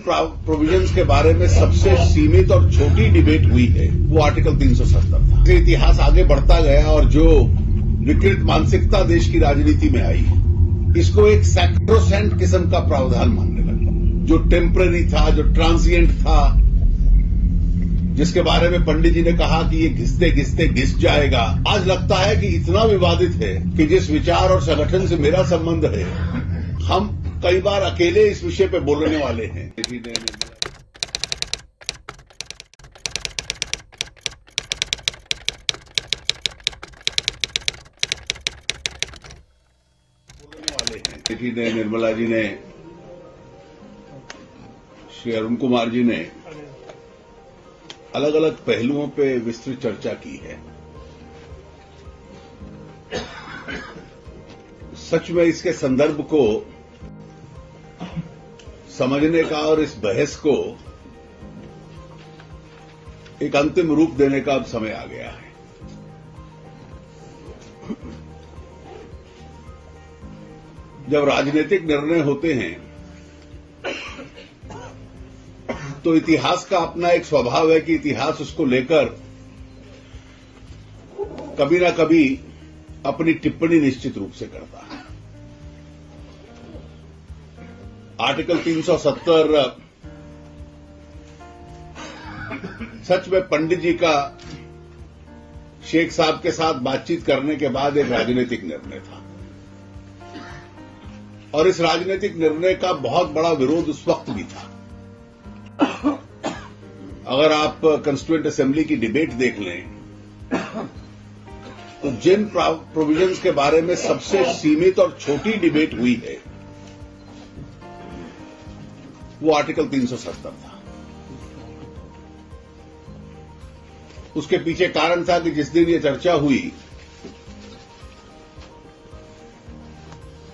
Provisions के बारे में सबसे सीमित और छोटी डिबेट हुई है वो आर्टिकल 370 था। इतिहास आगे बढ़ता गया और जो विकृत मानसिकता देश की राजनीति में आई, इसको एक सैक्रोसेंट किस्म का प्रावधान मानने लगा। जो टेम्पररी था, जो ट्रांजिएंट था, जिसके बारे में पंडित जी ने कहा कि ये घिसते घिसते घिस जाएगा, आज लगता है कि इतना विवादित है कि जिस विचार और संगठन से मेरा संबंध है, हम कई बार अकेले इस विषय पे बोलने वाले हैं। बेटी ने, निर्मला जी ने, श्री अरुण कुमार जी ने अलग अलग पहलुओं पे विस्तृत चर्चा की है। सच में इसके संदर्भ को समझने का और इस बहस को एक अंतिम रूप देने का अब समय आ गया है। जब राजनीतिक निर्णय होते हैं तो इतिहास का अपना एक स्वभाव है कि इतिहास उसको लेकर कभी ना कभी अपनी टिप्पणी निश्चित रूप से करता है। आर्टिकल 370 सच में पंडित जी का शेख साहब के साथ बातचीत करने के बाद एक राजनीतिक निर्णय था और इस राजनीतिक निर्णय का बहुत बड़ा विरोध उस वक्त भी था। अगर आप कंस्टिट्यूएंट असेंबली की डिबेट देख लें तो जिन प्रोविजंस के बारे में सबसे सीमित और छोटी डिबेट हुई है वो आर्टिकल 370 था। उसके पीछे कारण था कि जिस दिन ये चर्चा हुई,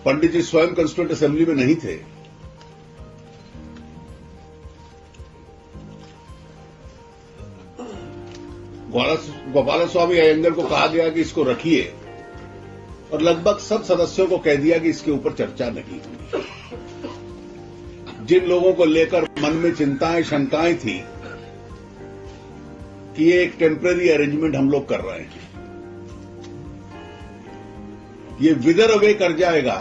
पंडित जी स्वयं कंस्टिट्यूएंट असेंबली में नहीं थे। गोपाल स्वामी अयंगर को कहा गया कि इसको रखिए और लगभग सब सदस्यों को कह दिया कि इसके ऊपर चर्चा नहीं होगी। जिन लोगों को लेकर मन में चिंताएं, शंकाएं थी कि ये एक टेम्पररी अरेंजमेंट हम लोग कर रहे हैं, ये विदर अवे कर जाएगा,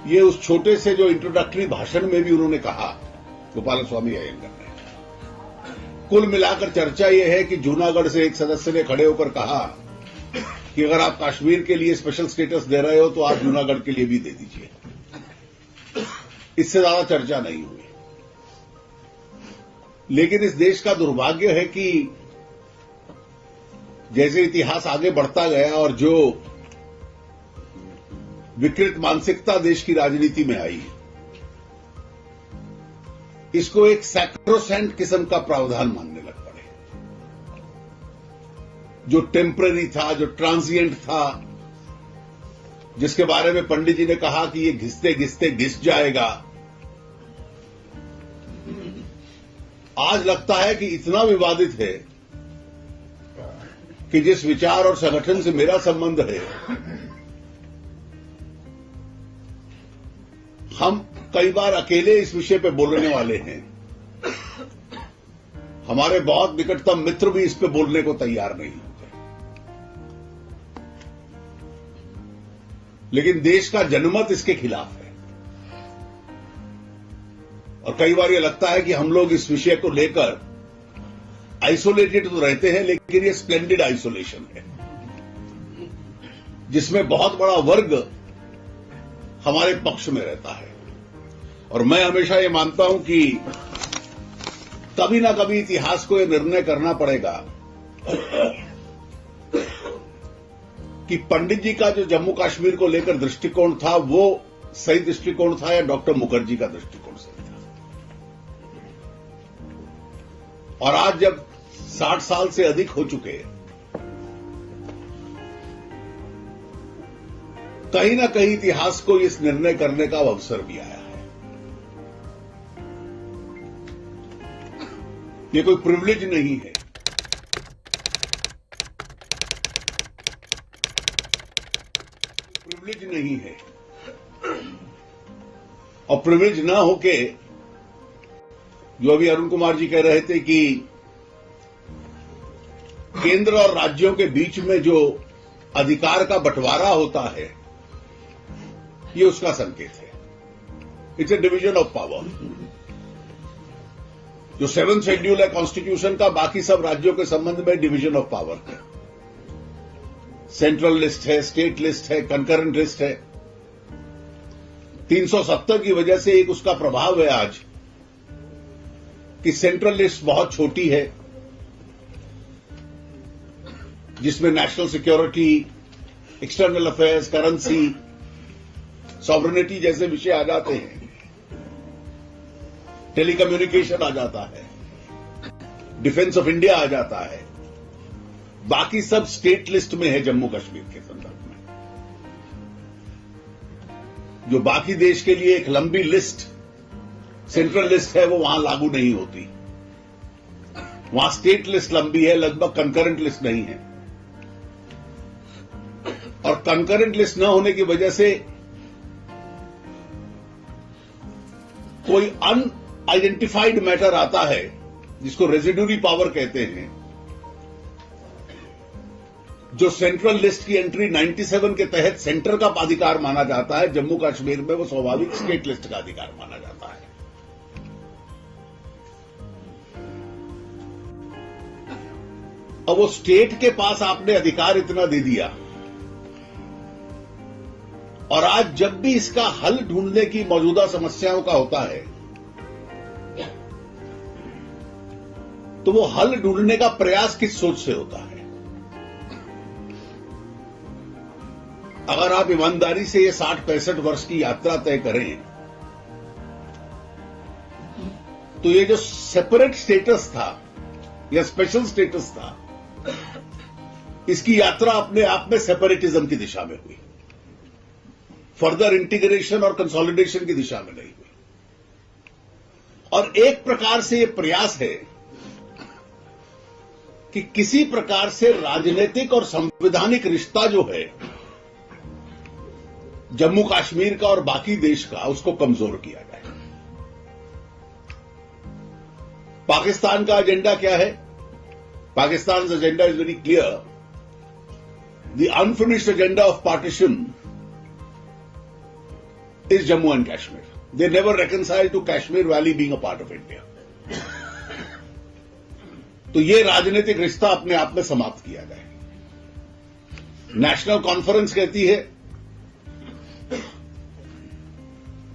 ये उस छोटे से जो इंट्रोडक्टरी भाषण में भी उन्होंने कहा गोपाल स्वामी अयंगर ने। कुल मिलाकर चर्चा यह है कि जूनागढ़ से एक सदस्य ने खड़े होकर कहा कि अगर आप कश्मीर के लिए स्पेशल स्टेटस दे रहे हो तो आप जूनागढ़ के लिए भी दे दीजिए। इससे ज्यादा चर्चा नहीं हुई। लेकिन इस देश का दुर्भाग्य है कि जैसे इतिहास आगे बढ़ता गया और जो विकृत मानसिकता देश की राजनीति में आई, इसको एक सैक्रोसेंट किस्म का प्रावधान मानने लग पड़े। जो टेम्पररी था, जो ट्रांजिएंट था, जिसके बारे में पंडित जी ने कहा कि ये घिसते घिसते घिस जाएगा, आज लगता है कि इतना विवादित है कि जिस विचार और संगठन से मेरा संबंध है, हम कई बार अकेले इस विषय पे बोलने वाले हैं। हमारे बहुत निकटतम मित्र भी इस पे बोलने को तैयार नहीं होते। लेकिन देश का जनमत इसके खिलाफ है और कई बार ये लगता है कि हम लोग इस विषय को लेकर आइसोलेटेड तो रहते हैं, लेकिन ये स्प्लेंडेड आइसोलेशन है जिसमें बहुत बड़ा वर्ग हमारे पक्ष में रहता है। और मैं हमेशा ये मानता हूं कि कभी ना कभी इतिहास को यह निर्णय करना पड़ेगा कि पंडित जी का जो जम्मू कश्मीर को लेकर दृष्टिकोण था वो सही दृष्टिकोण था या डॉक्टर मुखर्जी का दृष्टिकोण सही था। और आज जब 60 साल से अधिक हो चुके, कहीं ना कहीं इतिहास को इस निर्णय करने का अवसर भी आया है। ये कोई प्रिविलेज नहीं है। प्रिविलेज नहीं है और प्रिविलेज ना होके जो अभी अरुण कुमार जी कह रहे थे कि केंद्र और राज्यों के बीच में जो अधिकार का बंटवारा होता है, ये उसका संकेत है। It's A division of power. जो 7th शेड्यूल है कॉन्स्टिट्यूशन का, बाकी सब राज्यों के संबंध में डिवीजन ऑफ पावर है। सेंट्रल लिस्ट है, स्टेट लिस्ट है, कंकरेंट लिस्ट है। 370 की वजह से एक उसका प्रभाव है आज कि सेंट्रल लिस्ट बहुत छोटी है, जिसमें national security, external affairs, currency, sovereignty जैसे विषय आ जाते हैं, टेलीकम्युनिकेशन आ जाता है, डिफेंस ऑफ इंडिया आ जाता है। बाकी सब स्टेट लिस्ट में है जम्मू कश्मीर के संदर्भ में। जो बाकी देश के लिए एक लंबी लिस्ट, सेंट्रल लिस्ट है, वो वहां लागू नहीं होती। वहां स्टेट लिस्ट लंबी है, लगभग कंकरेंट लिस्ट नहीं है। और कंकरेंट लिस्ट न होने की वजह से कोई अनआइडेंटिफाइड मैटर आता है, जिसको रेजिड्यूरी पावर कहते हैं, जो सेंट्रल लिस्ट की एंट्री 97 के तहत सेंटर का अधिकार माना जाता है, जम्मू कश्मीर में वो स्वाभाविक स्टेट लिस्ट का अधिकार माना जाता है। अब वो स्टेट के पास आपने अधिकार इतना दे दिया, और आज जब भी इसका हल ढूंढने की मौजूदा समस्याओं का होता है, तो वो हल ढूंढने का प्रयास किस सोच से होता है? अगर आप ईमानदारी से ये 60-65 वर्ष की यात्रा तय करें, तो ये जो सेपरेट स्टेटस था या स्पेशल स्टेटस था, इसकी यात्रा अपने आप में सेपरेटिज्म की दिशा में हुई, फर्दर इंटीग्रेशन और कंसोलिडेशन की दिशा में नहीं हुई। और एक प्रकार से यह प्रयास है कि किसी प्रकार से राजनीतिक और संवैधानिक रिश्ता जो है जम्मू कश्मीर का और बाकी देश का, उसको कमजोर किया जाए। पाकिस्तान का एजेंडा क्या है? Pakistan agenda is very clear. The unfinished agenda of partition is Jammu and Kashmir. They never reconcile to Kashmir Valley being a part of India. तो ये राजनीतिक रिश्ता अपने आप में समाप्त किया जाए। नेशनल कॉन्फ्रेंस कहती है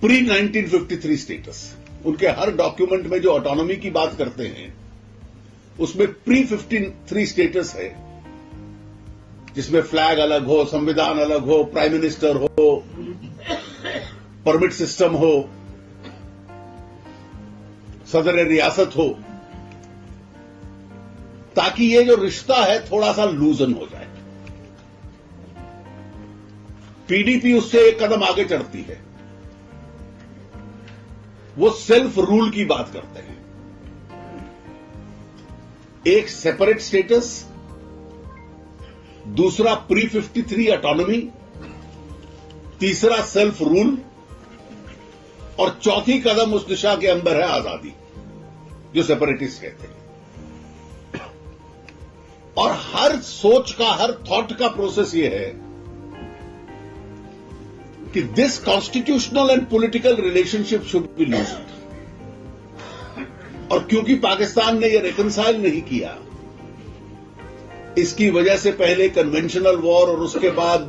प्री 1953 स्टेटस। उनके हर डॉक्यूमेंट में जो ऑटोनॉमी की बात करते हैं, उसमें प्री 53 स्टेटस है, जिसमें फ्लैग अलग हो, संविधान अलग हो, प्राइम मिनिस्टर हो, परमिट सिस्टम हो, सदर रियासत हो, ताकि ये जो रिश्ता है थोड़ा सा लूजन हो जाए। पीडीपी उससे एक कदम आगे चढ़ती है। वो सेल्फ रूल की बात करते हैं। एक सेपरेट स्टेटस, दूसरा प्री 53 ऑटोनॉमी, तीसरा सेल्फ रूल, और चौथी कदम उस दिशा के अंदर है आजादी, जो सेपरेटिस्ट कहते हैं। और हर सोच का, हर थॉट का प्रोसेस यह है कि this constitutional and political relationship should be लूज्ड। और क्योंकि पाकिस्तान ने यह रिकंसाइल नहीं किया, इसकी वजह से पहले कन्वेंशनल वॉर और उसके बाद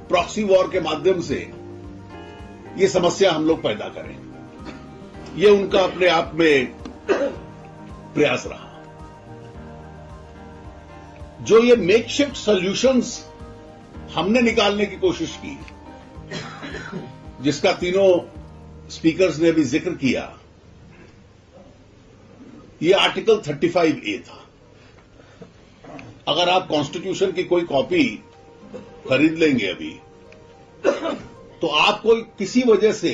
प्रॉक्सी वॉर के माध्यम से ये समस्या हम लोग पैदा करें, ये उनका अपने आप में प्रयास रहा। जो ये मेकशिफ्ट सॉल्यूशंस हमने निकालने की कोशिश की, जिसका तीनों स्पीकर्स ने भी जिक्र किया, ये आर्टिकल 35A था। अगर आप कॉन्स्टिट्यूशन की कोई कॉपी खरीद लेंगे अभी, तो आपको किसी वजह से,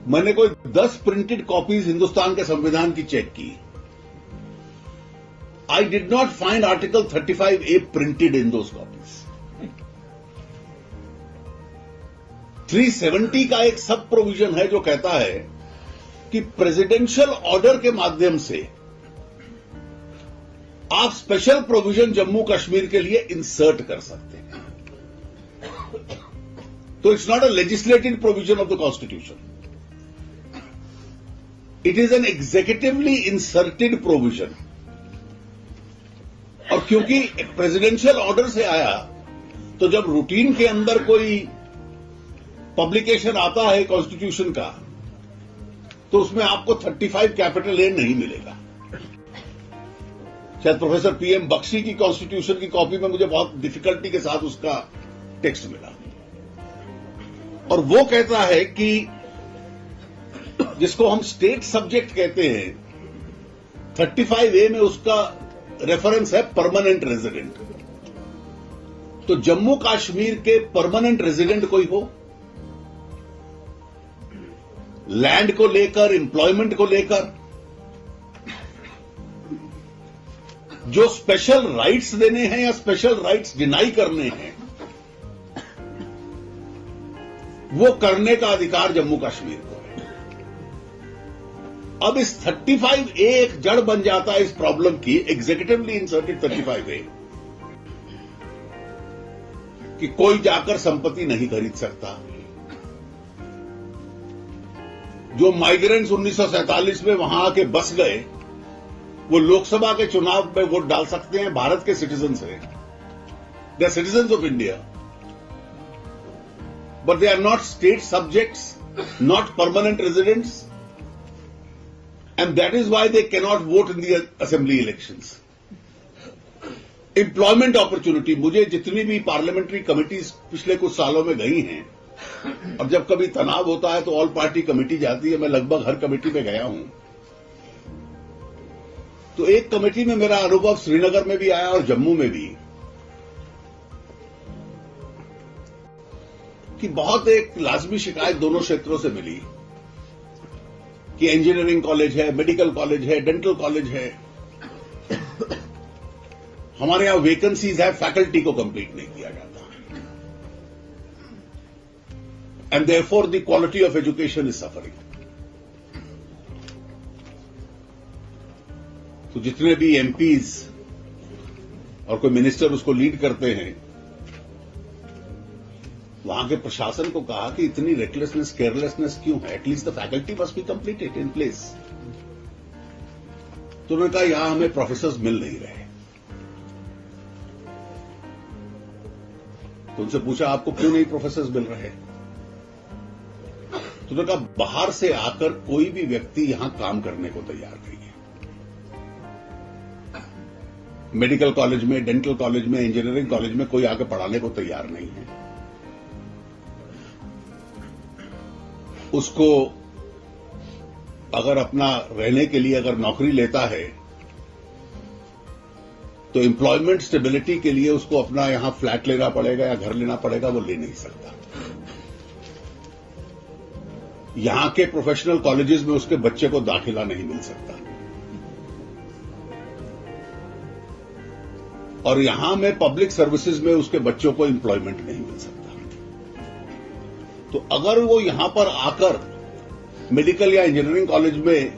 मैंने कोई 10 प्रिंटेड कॉपीज हिंदुस्तान के संविधान की चेक की, I did not find article 35A printed in those copies. 370 का एक सब प्रोविजन है जो कहता है कि प्रेसिडेंशियल ऑर्डर के माध्यम से आप स्पेशल प्रोविजन जम्मू कश्मीर के लिए इंसर्ट कर सकते हैं। तो it's not a legislative provision of the constitution, it is an executively inserted provision. और क्योंकि प्रेसिडेंशियल ऑर्डर से आया, तो जब रूटीन के अंदर कोई पब्लिकेशन आता है कॉन्स्टिट्यूशन का, तो उसमें आपको 35 कैपिटल ए नहीं मिलेगा। शायद प्रोफेसर पीएम बख्शी की कॉन्स्टिट्यूशन की कॉपी में मुझे बहुत डिफिकल्टी के साथ उसका टेक्स्ट मिला, और वो कहता है कि जिसको हम स्टेट सब्जेक्ट कहते हैं, 35A में उसका रेफरेंस है परमानेंट रेजिडेंट। तो जम्मू कश्मीर के परमानेंट रेजिडेंट कोई हो, लैंड को लेकर, एम्प्लॉयमेंट को लेकर जो स्पेशल राइट्स देने हैं या स्पेशल राइट्स डिनाई करने हैं, वो करने का अधिकार जम्मू कश्मीर को है। अब इस 35A एक जड़ बन जाता है इस प्रॉब्लम की, एग्जीक्यूटिवली इंसर्टेड 35A, कि कोई जाकर संपत्ति नहीं खरीद सकता। जो माइग्रेंट्स 1947 में वहां आके बस गए, वो लोकसभा के चुनाव में वोट डाल सकते हैं, भारत के सिटीजन हैं, they are citizen of India, but they are not state subjects, not permanent residents, and that is why they cannot vote in the assembly elections. Employment opportunity, मुझे जितनी भी पार्लियामेंट्री कमिटीज पिछले कुछ सालों में गई हैं, और जब कभी तनाव होता है तो ऑल पार्टी कमेटी जाती है, मैं लगभग हर कमेटी में गया हूं। तो एक कमेटी में मेरा अनुभव श्रीनगर में भी आया और जम्मू में भी, कि बहुत एक लाजमी शिकायत दोनों क्षेत्रों से मिली कि इंजीनियरिंग कॉलेज है, मेडिकल कॉलेज है, डेंटल कॉलेज है, हमारे यहां वैकेंसीज है, फैकल्टी को कंप्लीट नहीं किया जाता, and therefore the quality of education is suffering. तो जितने भी एमपीज और कोई मिनिस्टर उसको लीड करते हैं, वहां के प्रशासन को कहा कि इतनी रेकलेसनेस, केयरलेसनेस क्यों है, at least the faculty must be completed in place. तो उन्होंने कहा यहां हमें प्रोफेसर्स मिल नहीं रहे। तो उनसे पूछा आपको क्यों नहीं प्रोफेसर्स मिल रहे? तो उन्होंने कहा बाहर से आकर कोई भी व्यक्ति यहां काम करने को तैयार नहीं है। मेडिकल कॉलेज में, डेंटल कॉलेज में, इंजीनियरिंग कॉलेज में कोई आकर पढ़ाने को तैयार नहीं है। उसको अगर अपना रहने के लिए अगर नौकरी लेता है, तो एम्प्लॉयमेंट स्टेबिलिटी के लिए उसको अपना यहां फ्लैट लेना पड़ेगा या घर लेना पड़ेगा, वो ले नहीं सकता। यहां के प्रोफेशनल कॉलेजेस में उसके बच्चे को दाखिला नहीं मिल सकता, और यहां में पब्लिक सर्विसेज में उसके बच्चों को एम्प्लॉयमेंट नहीं मिल सकता। तो अगर वो यहां पर आकर मेडिकल या इंजीनियरिंग कॉलेज में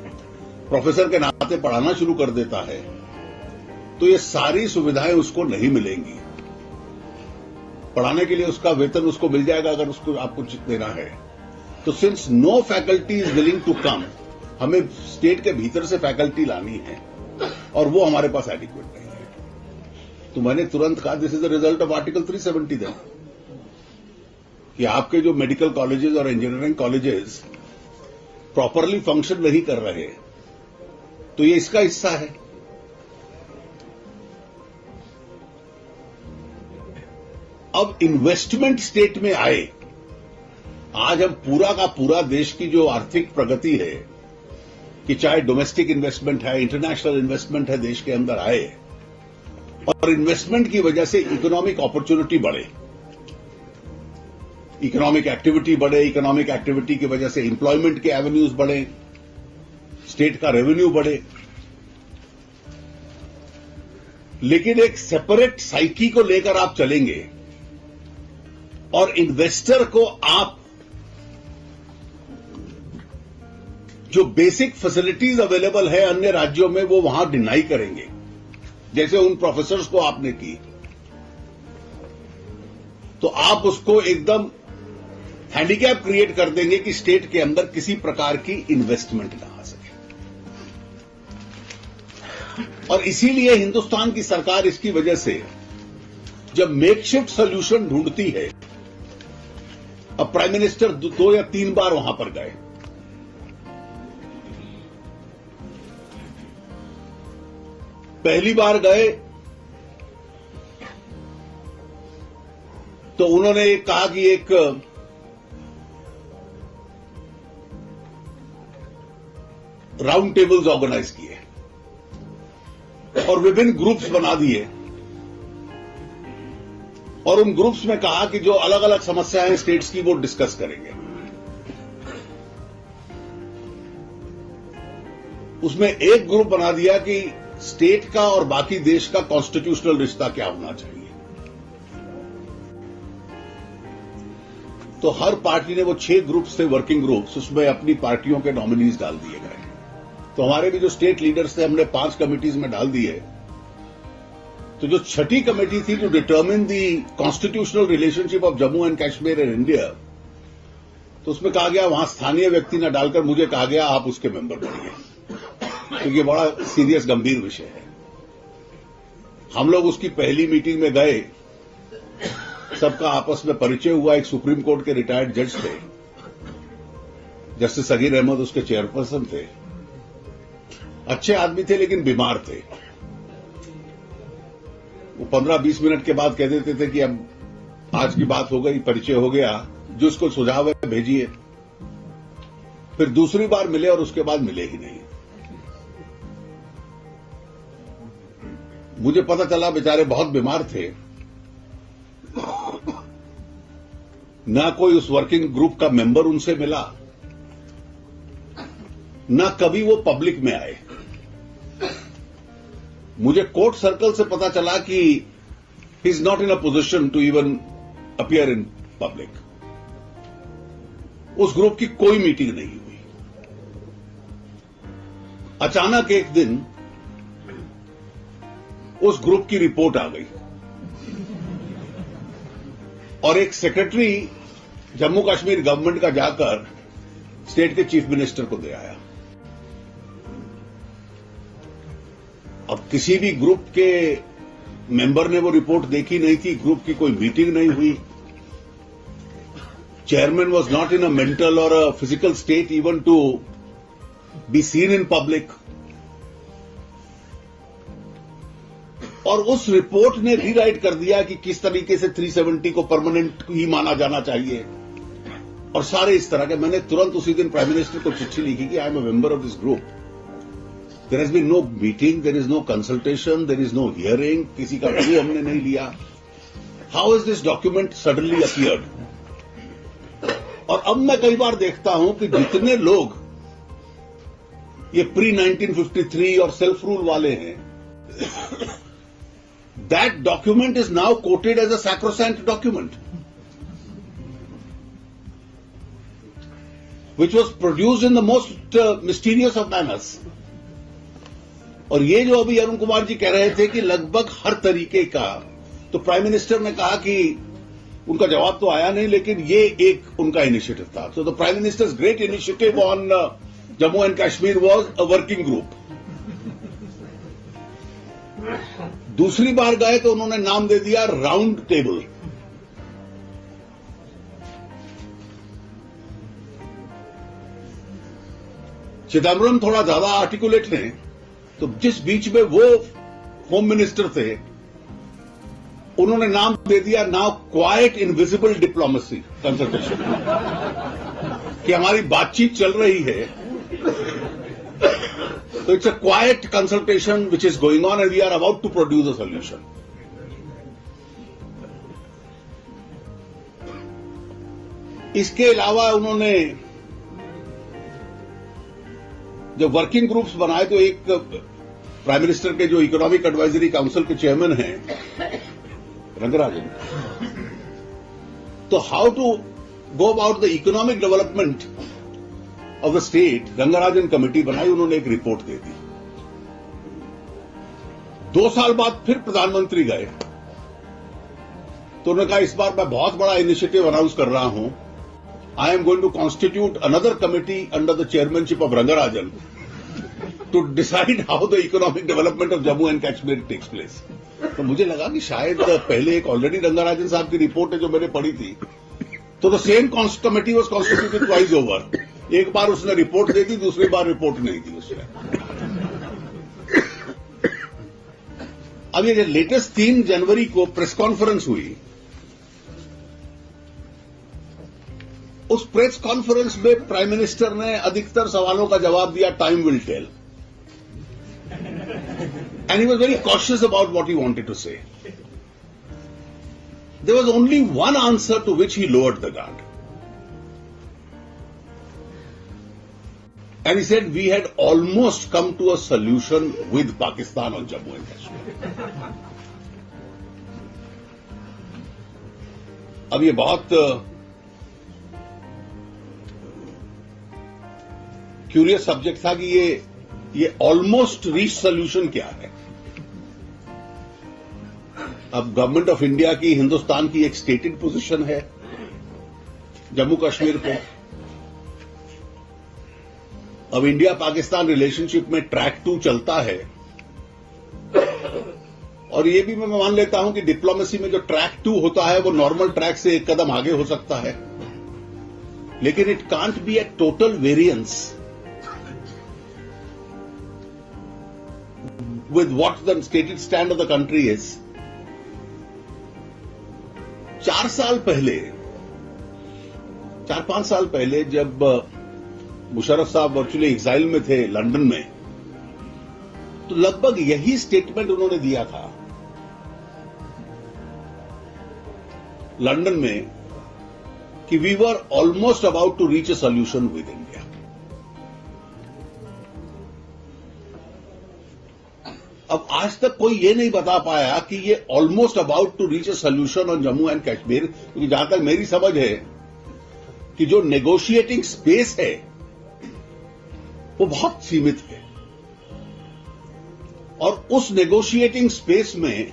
प्रोफेसर के नाते पढ़ाना शुरू कर देता है, तो ये सारी सुविधाएं उसको नहीं मिलेंगी। पढ़ाने के लिए उसका वेतन उसको मिल जाएगा अगर उसको आपको देना है। तो since no faculty is willing to come, हमें स्टेट के भीतर से फैकल्टी लानी है, और वो हमारे पास एडिक्वेट नहीं है। तो मैंने तुरंत कहा this is the result of article 370 then, कि आपके जो मेडिकल कॉलेजेस और इंजीनियरिंग कॉलेजेस प्रॉपरली फंक्शन नहीं कर रहे, तो ये इसका हिस्सा है। अब इन्वेस्टमेंट स्टेट में आए, आज हम पूरा का पूरा देश की जो आर्थिक प्रगति है, कि चाहे डोमेस्टिक इन्वेस्टमेंट है, इंटरनेशनल इन्वेस्टमेंट है, देश के अंदर आए, और इन्वेस्टमेंट की वजह से इकोनॉमिक अपॉर्चुनिटी बढ़े, इकोनॉमिक एक्टिविटी बढ़े, इकोनॉमिक एक्टिविटी की वजह से एम्प्लॉयमेंट के एवेन्यूज बढ़े, स्टेट का रेवेन्यू बढ़े। लेकिन एक सेपरेट साइकी को लेकर आप चलेंगे और इन्वेस्टर को आप जो बेसिक फैसिलिटीज अवेलेबल है अन्य राज्यों में वो वहां डिनाई करेंगे, जैसे उन प्रोफेसर्स को आपने की, तो आप उसको एकदम हैंडीकैप क्रिएट कर देंगे कि स्टेट के अंदर किसी प्रकार की इन्वेस्टमेंट ना आ सके। और इसीलिए हिंदुस्तान की सरकार इसकी वजह से जब मेकशिफ्ट सोल्यूशन ढूंढती है, अब प्राइम मिनिस्टर 2 या 3 बार वहां पर गए, पहली बार गए तो उन्होंने कहा कि एक राउंड टेबल्स ऑर्गेनाइज किए और विभिन्न ग्रुप्स बना दिए और उन ग्रुप्स में कहा कि जो अलग अलग समस्याएं स्टेट्स की वो डिस्कस करेंगे। उसमें एक ग्रुप बना दिया कि स्टेट का और बाकी देश का कॉन्स्टिट्यूशनल रिश्ता क्या होना चाहिए। तो हर पार्टी ने वो 6 ग्रुप्स थे, वर्किंग ग्रुप्स, उसमें अपनी पार्टियों के नॉमिनीज डाल दिए गए। तो हमारे भी जो स्टेट लीडर्स थे हमने 5 कमिटीज में डाल दिए। तो जो छठी कमेटी थी to determine the constitutional relationship of Jammu and Kashmir and India, तो उसमें कहा गया वहां स्थानीय व्यक्ति न डालकर मुझे कहा गया आप उसके मेंबर बनिए, क्योंकि तो बड़ा सीरियस गंभीर विषय है। हम लोग उसकी पहली मीटिंग में गए, सबका आपस में परिचय हुआ। एक सुप्रीम कोर्ट के रिटायर्ड जज थे, जस्टिस सगीर अहमद उसके चेयरपर्सन थे, अच्छे आदमी थे लेकिन बीमार थे। वो 15-20 मिनट के बाद कह देते थे कि अब आज की बात हो गई, परिचय हो गया, जो उसको सुझाव है भेजिए। फिर दूसरी बार मिले और उसके बाद मिले ही नहीं। मुझे पता चला बेचारे बहुत बीमार थे, ना कोई उस वर्किंग ग्रुप का मेंबर उनसे मिला, ना कभी वो पब्लिक में आए। मुझे कोर्ट सर्कल से पता चला कि he is not in a position to even appear in public. उस ग्रुप की कोई मीटिंग नहीं हुई। अचानक एक दिन उस ग्रुप की रिपोर्ट आ गई और एक सेक्रेटरी जम्मू कश्मीर गवर्नमेंट का जाकर स्टेट के चीफ मिनिस्टर को दे आया। अब किसी भी ग्रुप के मेंबर ने वो रिपोर्ट देखी नहीं थी, ग्रुप की कोई मीटिंग नहीं हुई, chairman was not in a mental और a physical state even to be seen in public. और उस रिपोर्ट ने रीराइट कर दिया कि किस तरीके से 370 को परमानेंट ही माना जाना चाहिए और सारे इस तरह के। मैंने तुरंत उसी दिन प्राइम मिनिस्टर को चिट्ठी लिखी कि I am a member of this group. There has been no meeting, there is no consultation, there is no hearing, किसी का व्यू हमने नहीं लिया। How is this document suddenly appeared? और अब मैं कई बार देखता हूं कि जितने लोग ये प्री 1953 और सेल्फ रूल वाले हैं, that document is now quoted as a sacrosanct document, which was produced in the most mysterious of manners. और ये जो अभी अरुण कुमार जी कह रहे थे कि लगभग हर तरीके का, तो प्राइम मिनिस्टर ने कहा कि उनका जवाब तो आया नहीं, लेकिन ये एक उनका इनिशिएटिव था। So the prime ministers great initiative on Jammu and Kashmir was a working group. दूसरी बार गए तो उन्होंने नाम दे दिया राउंड टेबल। चिदम्बरम थोड़ा ज्यादा आर्टिकुलेट हैं, तो जिस बीच में वो होम मिनिस्टर थे, उन्होंने नाम दे दिया now quite invisible diplomacy consultation, कि हमारी बातचीत चल रही है, so it's a quiet consultation which is going on and we are about to produce a solution. इसके अलावा उन्होंने जब वर्किंग ग्रुप्स बनाए तो एक प्राइम मिनिस्टर के जो इकोनॉमिक एडवाइजरी काउंसिल के चेयरमैन हैं रंगराजन, तो how to go about the economic development of the state Rangarajan committee बनाई, उन्होंने एक रिपोर्ट दे दी। 2 साल बाद फिर प्रधानमंत्री गए तो उन्होंने कहा इस बार मैं बहुत बड़ा इनिशिएटिव अनाउंस कर रहा हूं, I am going to constitute another committee under the chairmanship of Rangarajan to decide how the economic development of Jammu and Kashmir takes place. तो मुझे लगा कि शायद पहले एक ऑलरेडी रंगाराजन साहब की रिपोर्ट है जो मैंने पढ़ी थी, तो the same committee was constituted twice over. एक बार उसने रिपोर्ट दे दी, दूसरी बार रिपोर्ट नहीं दी उसने। अब ये लेटेस्ट 3 जनवरी को प्रेस कॉन्फ्रेंस हुई, उस प्रेस कॉन्फ्रेंस में प्राइम मिनिस्टर ने अधिकतर सवालों का जवाब दिया time will tell, and he was very cautious about what he wanted to say. There was only one answer to which he lowered the guard. And he said, we had almost come to a solution with Pakistan on Jammu and Kashmir. अब ये बहुत curious subject था कि ये almost reach solution क्या है। अब government of India की, हिंदुस्तान की एक स्टेटेड पोजीशन है जम्मू कश्मीर पे। अब इंडिया पाकिस्तान रिलेशनशिप में ट्रैक 2 चलता है, और ये भी मैं मान लेता हूं कि डिप्लोमेसी में जो ट्रैक 2 होता है वो नॉर्मल ट्रैक से एक कदम आगे हो सकता है, लेकिन it can't be A total variance with what the stated stand of the country is. 4-5 साल पहले जब मुशर्रफ साहब वर्चुअली एग्जाइल में थे लंदन में, तो लगभग यही स्टेटमेंट उन्होंने दिया था लंदन में कि we were almost about to reach a solution with India. अब आज तक कोई ये नहीं बता पाया कि ये almost about to reach a solution on Jammu and Kashmir, क्योंकि जहां तक मेरी समझ है कि जो नेगोशिएटिंग स्पेस है वो बहुत सीमित है, और उस नेगोशिएटिंग स्पेस में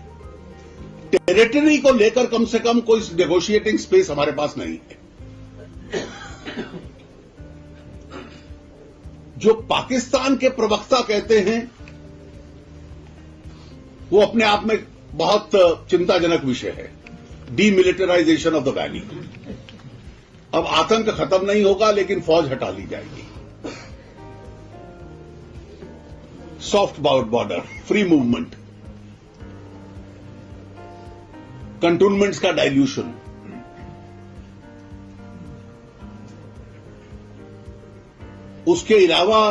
टेरिटरी को लेकर कम से कम कोई नेगोशिएटिंग स्पेस हमारे पास नहीं है। जो पाकिस्तान के प्रवक्ता कहते हैं वो अपने आप में बहुत चिंताजनक विषय है, डीमिलिटराइजेशन ऑफ द वैली। अब आतंक खत्म नहीं होगा, लेकिन फौज हटा ली जाएगी। Soft border, free movement, cantonments का डाइल्यूशन, उसके अलावा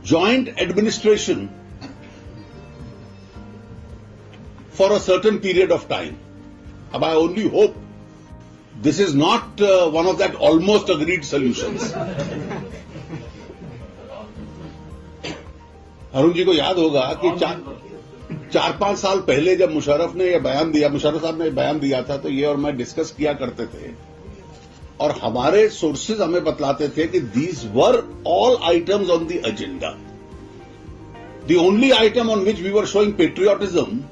joint administration for a certain period of time. Ab I only hope this is not one of that almost agreed solutions. Arun ji को याद होगा कि 4-5 साल पहले जब मुशर्रफ ने यह बयान दिया, मुशर्रफ साहब ने बयान दिया था, तो ये और मैं डिस्कस किया करते थे, और हमारे सोर्सेज हमें बतलाते थे कि these were all items on the agenda. The only item on which we were showing patriotism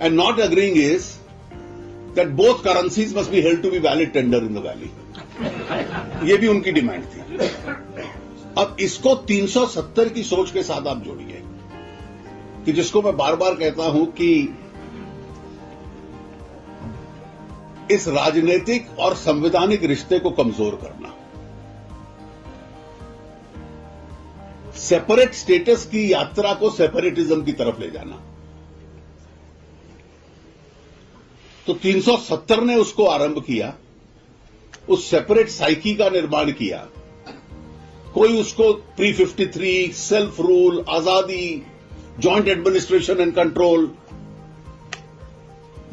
and not agreeing is that both currencies must be held to be valid tender in the valley. ये भी उनकी demand थी। अब इसको 370 की सोच के साथ आप जोड़िए, कि जिसको मैं बार बार कहता हूं कि इस राजनीतिक और संवैधानिक रिश्ते को कमजोर करना, सेपरेट स्टेटस की यात्रा को सेपरेटिज्म की तरफ ले जाना, तो 370 ने उसको आरंभ किया, उस सेपरेट साइकी का निर्माण किया। कोई उसको प्री 53, सेल्फ रूल, आजादी, जॉइंट एडमिनिस्ट्रेशन एंड कंट्रोल,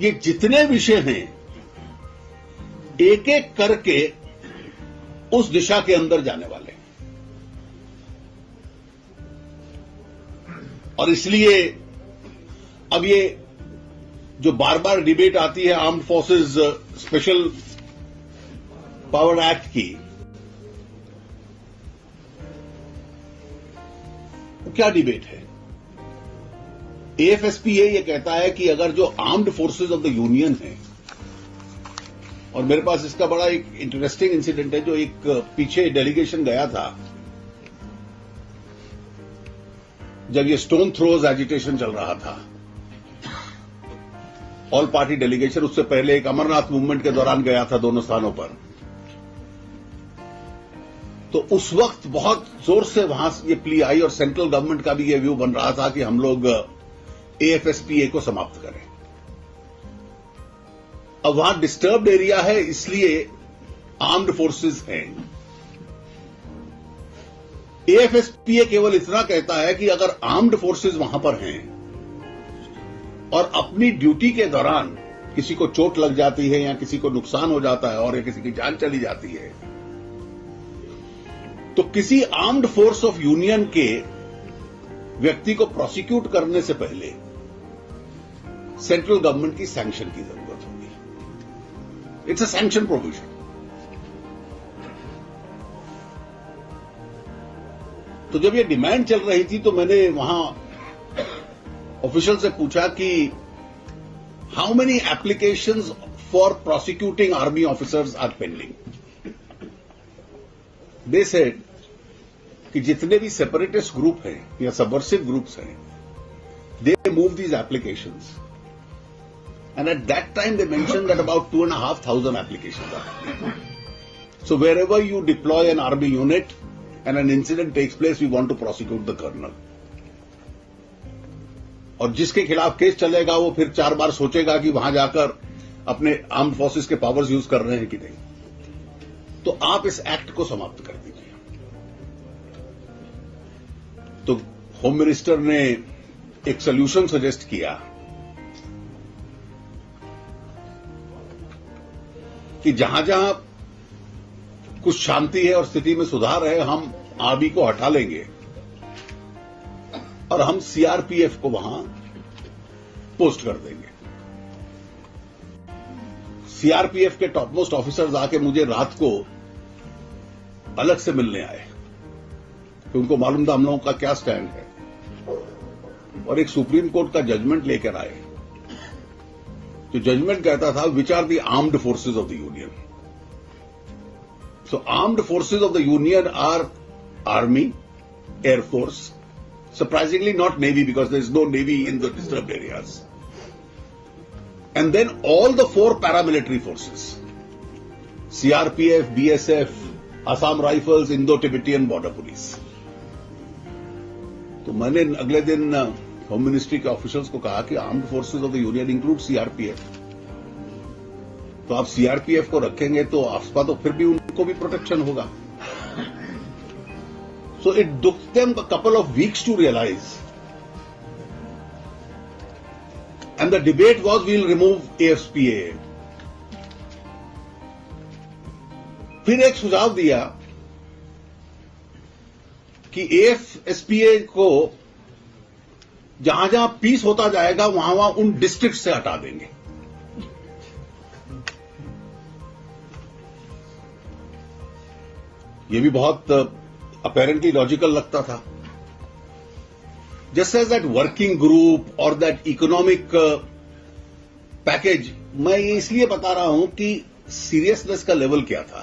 ये जितने विषय हैं एक एक करके उस दिशा के अंदर जाने वाले हैं। और इसलिए अब ये जो बार बार डिबेट आती है armed forces special power act की, क्या डिबेट है? एएफएसपीए ये कहता है कि अगर जो armed forces of the union है, और मेरे पास इसका बड़ा एक इंटरेस्टिंग इंसिडेंट है, जो एक पीछे डेलीगेशन गया था जब ये स्टोन थ्रोज एजिटेशन चल रहा था, ऑल पार्टी डेलीगेशन, उससे पहले एक अमरनाथ मूवमेंट के दौरान गया था दोनों स्थानों पर। तो उस वक्त बहुत जोर से वहां ये प्ली आई और सेंट्रल गवर्नमेंट का भी ये व्यू बन रहा था कि हम लोग एएफएसपीए को समाप्त करें। अब वहां डिस्टर्ब्ड एरिया है, इसलिए आर्म्ड फोर्सेस हैं। एएफएसपीए केवल इतना कहता है कि अगर आर्म्ड फोर्सेस वहां पर हैं और अपनी ड्यूटी के दौरान किसी को चोट लग जाती है या किसी को नुकसान हो जाता है और या किसी की जान चली जाती है, तो किसी आर्म्ड फोर्स ऑफ यूनियन के व्यक्ति को प्रोसिक्यूट करने से पहले सेंट्रल गवर्नमेंट की सैंक्शन की जरूरत होगी। It's a sanction provision. तो जब ये डिमांड चल रही थी तो मैंने वहां ऑफिशियल से पूछा कि how many applications for prosecuting army officers are pending. They said कि जितने भी सेपरेटिस्ट ग्रुप हैं या सबवर्सिव ग्रुप्स हैं, they move these applications, and at that time they mention that about 2,500 applications are pending. So wherever you deploy an army unit and an incident takes place, we want to prosecute the colonel. और जिसके खिलाफ case चलेगा वो फिर 4 बार सोचेगा कि वहां जाकर अपने आर्म्ड फोर्सेस के पावर्स यूज कर रहे हैं कि नहीं। तो आप इस एक्ट को समाप्त कर दीजिए। तो होम मिनिस्टर ने एक सोल्यूशन सजेस्ट किया कि जहां जहां कुछ शांति है और स्थिति में सुधार है, हम आर्मी को हटा लेंगे और हम सीआरपीएफ को वहां पोस्ट कर देंगे। सीआरपीएफ के टॉप मोस्ट ऑफिसर्स आके मुझे रात को अलग से मिलने आए कि उनको मालूम था हम लोगों का क्या स्टैंड है, और एक सुप्रीम कोर्ट का जजमेंट लेकर आए। जो जजमेंट कहता था which are the armed forces of the union. So armed forces of the union are army, air force, surprisingly not navy because there is no navy in the disturbed areas, and then all the 4 paramilitary forces, CRPF, BSF, Assam Rifles, Indo-Tibetan Border Police. तो मैंने अगले दिन home ministry के officials को कहा कि armed forces of the union include CRPF. तो आप सीआरपीएफ को रखेंगे तो आफ्सपा तो फिर भी उनको भी प्रोटेक्शन होगा। So it took them a couple of weeks to realize, and the debate was we'll remove AFSPA. फिर एक सुझाव दिया कि AFSPA को जहां जहां पीस होता जाएगा वहां वहां उन डिस्ट्रिक्ट से हटा देंगे। ये भी बहुत apparently logical लगता था। Just as that working group or that economic package, मैं ये इसलिए बता रहा हूं कि सीरियसनेस का लेवल क्या था।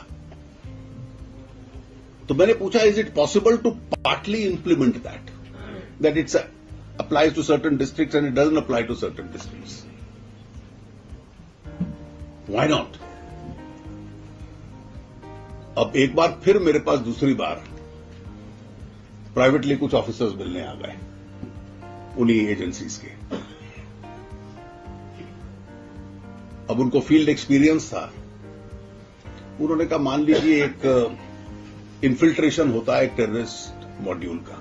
तो मैंने पूछा is it possible to partly implement that it applies to certain districts and it doesn't apply to certain districts? Why not? अब एक बार फिर मेरे पास दूसरी बार प्राइवेटली कुछ ऑफिसर्स मिलने आ गए उन्हीं एजेंसीज के। अब उनको फील्ड एक्सपीरियंस था। उन्होंने कहा मान लीजिए एक इन्फिल्ट्रेशन होता है एक टेररिस्ट मॉड्यूल का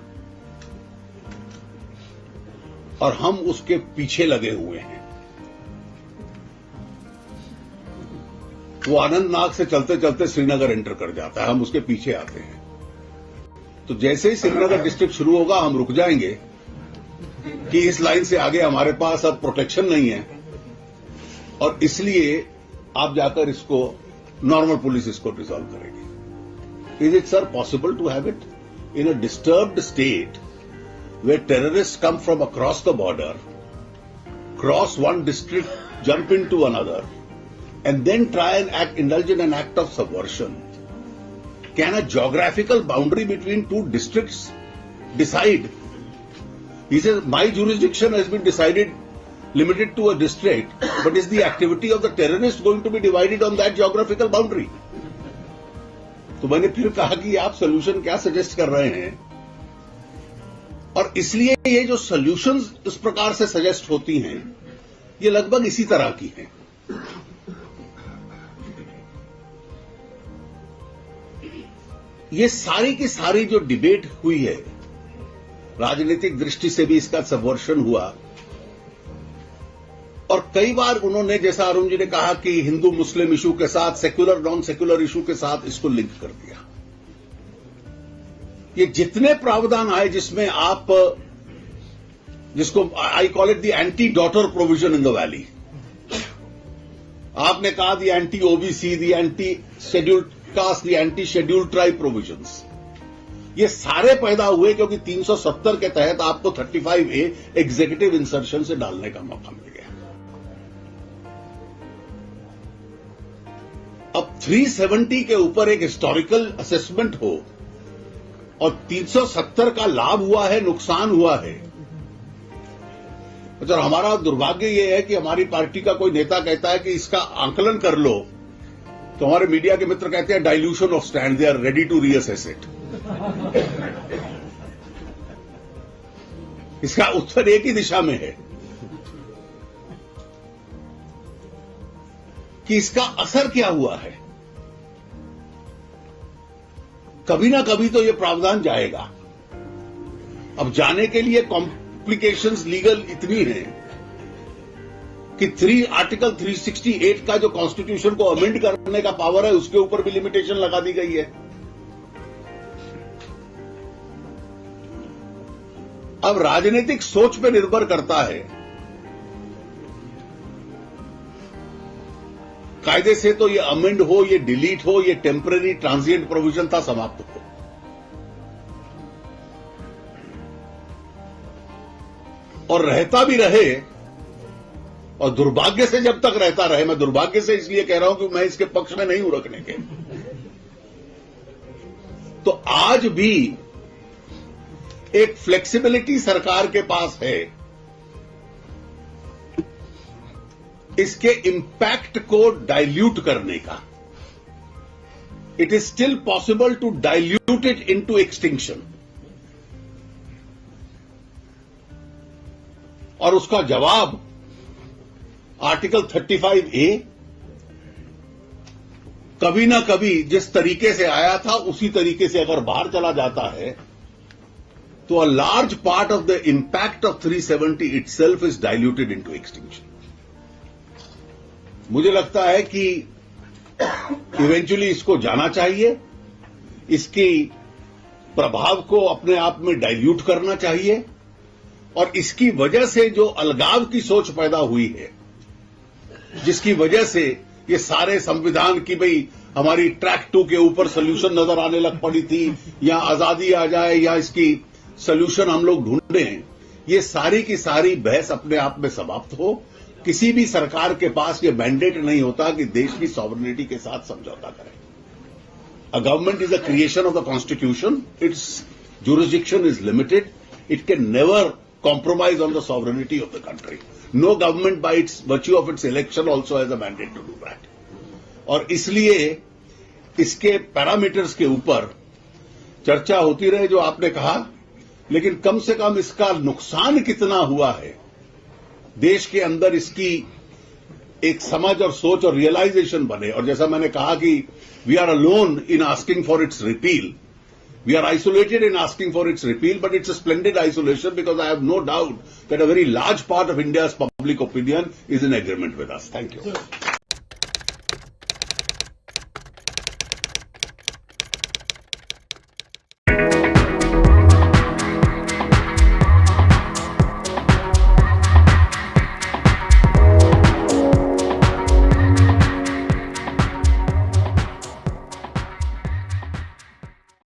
और हम उसके पीछे लगे हुए हैं। वो अनंतनाग से चलते चलते श्रीनगर एंटर कर जाता है, हम उसके पीछे आते हैं। तो जैसे ही श्रीनगर डिस्ट्रिक्ट शुरू होगा हम रुक जाएंगे कि इस लाइन से आगे हमारे पास अब प्रोटेक्शन नहीं है और इसलिए आप जाकर इसको नॉर्मल पुलिस इसको रिजॉल्व करेगी। Is it sir possible to have it in a disturbed state where terrorists come from across the border, cross one district, jump into another, and then try and indulge in an act of subversion. Can a geographical boundary between two districts decide? He says, my jurisdiction has been decided, limited to a district, but is the activity of the terrorist going to be divided on that geographical boundary? तो मैंने फिर कहा कि आप solution क्या suggest कर रहे हैं, और इसलिए ये जो सोल्यूशंस इस प्रकार से सजेस्ट होती हैं, ये लगभग इसी तरह की हैं. ये सारी की सारी जो डिबेट हुई है, राजनीतिक दृष्टि से भी इसका सबवर्शन हुआ, और कई बार उन्होंने, जैसा अरुण जी ने कहा कि हिंदू मुस्लिम इशू के साथ, सेक्युलर नॉन सेक्युलर इशू के साथ इसको लिंक कर दिया. ये जितने प्रावधान आए जिसमें आप, जिसको I call it the anti daughter provision in the valley, आपने कहा the anti OBC, the anti scheduled caste, the anti scheduled tribe provisions, ये सारे पैदा हुए क्योंकि 370 के तहत आपको 35A एग्जीक्यूटिव इंसर्शन से डालने का मौका मिल गया. अब 370 के ऊपर एक हिस्टोरिकल असेसमेंट हो और 370 का लाभ हुआ है, नुकसान हुआ है. तो हमारा दुर्भाग्य यह है कि हमारी पार्टी का कोई नेता कहता है कि इसका आंकलन कर लो, तो हमारे मीडिया के मित्र कहते हैं dilution of stand, they are ready to reassess it. इसका उत्तर एक ही दिशा में है कि इसका असर क्या हुआ है. कभी ना कभी तो यह प्रावधान जाएगा. अब जाने के लिए कॉम्प्लिकेशंस लीगल इतनी हैं कि आर्टिकल 368 का जो कॉन्स्टिट्यूशन को अमेंड करने का पावर है, उसके ऊपर भी लिमिटेशन लगा दी गई है. अब राजनीतिक सोच पे निर्भर करता है. कायदे से तो ये अमेंड हो, ये डिलीट हो, ये टेम्पररी ट्रांजिएंट प्रोविजन था, समाप्त हो. और रहता भी रहे, और दुर्भाग्य से जब तक रहता रहे, मैं दुर्भाग्य से इसलिए कह रहा हूं कि मैं इसके पक्ष में नहीं हूं रखने के, तो आज भी एक फ्लेक्सिबिलिटी सरकार के पास है इसके इंपैक्ट को डाइल्यूट करने का. It is still possible to dilute it into extinction. और उसका जवाब आर्टिकल 35A कभी ना कभी जिस तरीके से आया था उसी तरीके से अगर बाहर चला जाता है, तो a large part of the impact of 370 itself is diluted into extinction. मुझे लगता है कि इवेंचुअली इसको जाना चाहिए, इसकी प्रभाव को अपने आप में डाइल्यूट करना चाहिए, और इसकी वजह से जो अलगाव की सोच पैदा हुई है, जिसकी वजह से ये सारे संविधान की भाई हमारी ट्रैक 2 के ऊपर सोल्यूशन नजर आने लग पड़ी थी, या आजादी आ जाए या इसकी सोल्यूशन हम लोग ढूंढें, ये सारी की सारी बहस अपने आप में समाप्त हो. किसी भी सरकार के पास ये मैंडेट नहीं होता कि देश की सॉवरेनिटी के साथ समझौता करे. A government is a creation of the constitution, it's jurisdiction is limited, it can never compromise on the sovereignty of the country. No government by its virtue of its election also has a mandate to do that. और इसलिए इसके parameters के ऊपर चर्चा होती रहे जो आपने कहा, लेकिन कम से कम इसका नुकसान कितना हुआ है, देश के अंदर इसकी एक समझ और सोच और रियलाइजेशन बने. और जैसा मैंने कहा कि we are alone in asking for its repeal. We are isolated in asking for its repeal, but it's a splendid isolation because I have no doubt that a very large part of India's public opinion is in agreement with us. Thank you.